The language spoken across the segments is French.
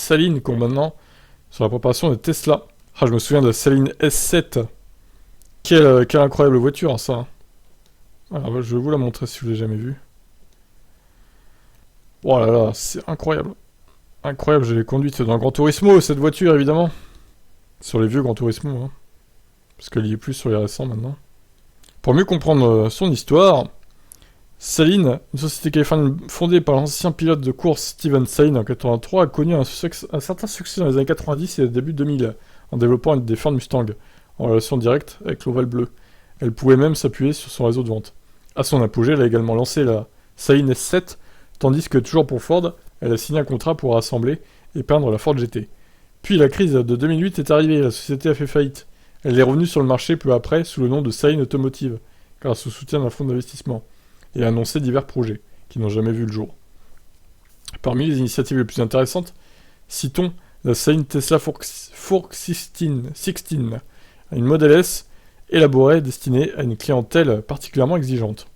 Saline qui ont maintenant sur la préparation de Tesla. Ah, je me souviens de la Saline S7. Quelle incroyable voiture, hein, ça. Alors, je vais vous la montrer si vous l'avez jamais vue. Oh là là, c'est incroyable. Incroyable, je l'ai conduite dans Gran Turismo, cette voiture, évidemment. Sur les vieux Gran Turismo, hein. Parce qu'elle y est plus sur les récents, maintenant. Pour mieux comprendre son histoire, Saline, une société californienne fondée par l'ancien pilote de course Steven Saline en 83, a connu un certain succès dans les années 90 et début 2000, en développant des Ford Mustang, en relation directe avec l'Oval Bleu. Elle pouvait même s'appuyer sur son réseau de vente. À son apogée, elle a également lancé la Saline S7, tandis que, toujours pour Ford, elle a signé un contrat pour assembler et peindre la Ford GT. Puis la crise de 2008 est arrivée et la société a fait faillite. Elle est revenue sur le marché peu après sous le nom de Saline Automotive, grâce au soutien d'un fonds d'investissement, et a annoncé divers projets, qui n'ont jamais vu le jour. Parmi les initiatives les plus intéressantes, citons la Saline Tesla Fork 16, une Model S élaborée destinée à une clientèle particulièrement exigeante.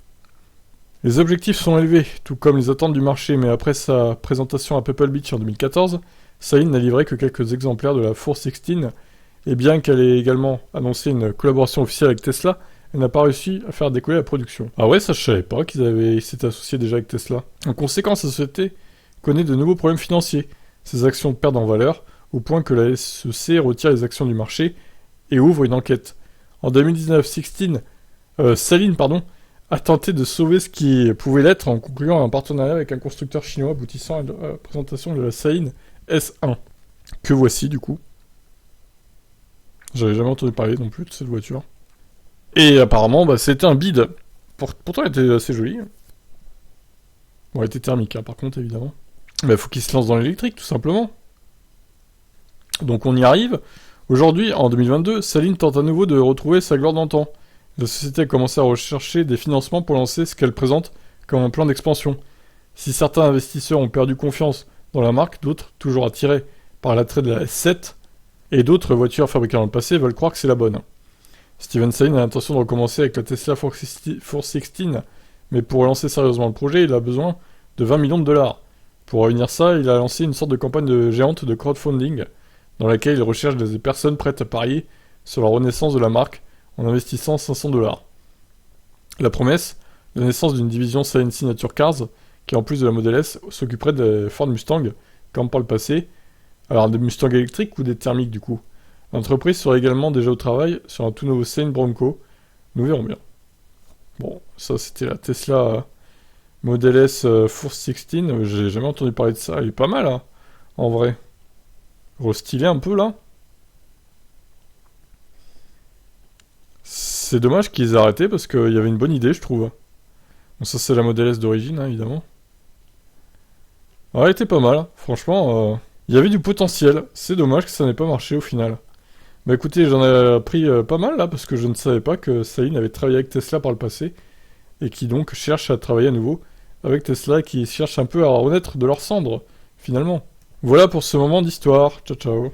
Les objectifs sont élevés, tout comme les attentes du marché, mais après sa présentation à Pebble Beach en 2014, Saline n'a livré que quelques exemplaires de la Fork 16, et bien qu'elle ait également annoncé une collaboration officielle avec Tesla, elle n'a pas réussi à faire décoller la production. Ah ouais, ça je savais pas qu'ils s'étaient associés déjà avec Tesla. En conséquence, la société connaît de nouveaux problèmes financiers. Ses actions perdent en valeur, au point que la SEC retire les actions du marché et ouvre une enquête. En 2019, Saline a tenté de sauver ce qui pouvait l'être en concluant un partenariat avec un constructeur chinois aboutissant à la présentation de la Saline S1. Que voici du coup. J'avais jamais entendu parler non plus de cette voiture. Et apparemment, c'était un bide. Pourtant, elle était assez jolie. Bon, elle était thermique, hein, par contre, évidemment. Mais il faut qu'il se lance dans l'électrique, tout simplement. Donc on y arrive. Aujourd'hui, en 2022, Saline tente à nouveau de retrouver sa gloire d'antan. La société a commencé à rechercher des financements pour lancer ce qu'elle présente comme un plan d'expansion. Si certains investisseurs ont perdu confiance dans la marque, d'autres, toujours attirés par l'attrait de la S7, et d'autres voitures fabriquées dans le passé, veulent croire que c'est la bonne. Steven Saline a l'intention de recommencer avec la Tesla Fork 16, mais pour relancer sérieusement le projet, il a besoin de 20 millions de dollars. Pour réunir ça, il a lancé une sorte de campagne géante de crowdfunding, dans laquelle il recherche des personnes prêtes à parier sur la renaissance de la marque en investissant 500 dollars. La promesse, la naissance d'une division Saline Signature Cars, qui en plus de la Model S, s'occuperait des Ford Mustang, comme par le passé. Alors des Mustang électriques ou des thermiques du coup. L'entreprise serait également déjà au travail sur un tout nouveau Saline Bronco. Nous verrons bien. Bon, ça c'était la Tesla Model S Force 16. J'ai jamais entendu parler de ça. Elle est pas mal, hein, en vrai. Restylée un peu là. C'est dommage qu'ils aient arrêté parce qu'il y avait une bonne idée, je trouve. Bon, ça c'est la Model S d'origine, hein, évidemment. Ouais, elle était pas mal, franchement. Il y avait du potentiel. C'est dommage que ça n'ait pas marché au final. Bah écoutez, j'en ai appris pas mal là, parce que je ne savais pas que Saline avait travaillé avec Tesla par le passé, et qui donc cherche à travailler à nouveau avec Tesla, et qui cherche un peu à renaître de leurs cendres, finalement. Voilà pour ce moment d'histoire. Ciao ciao.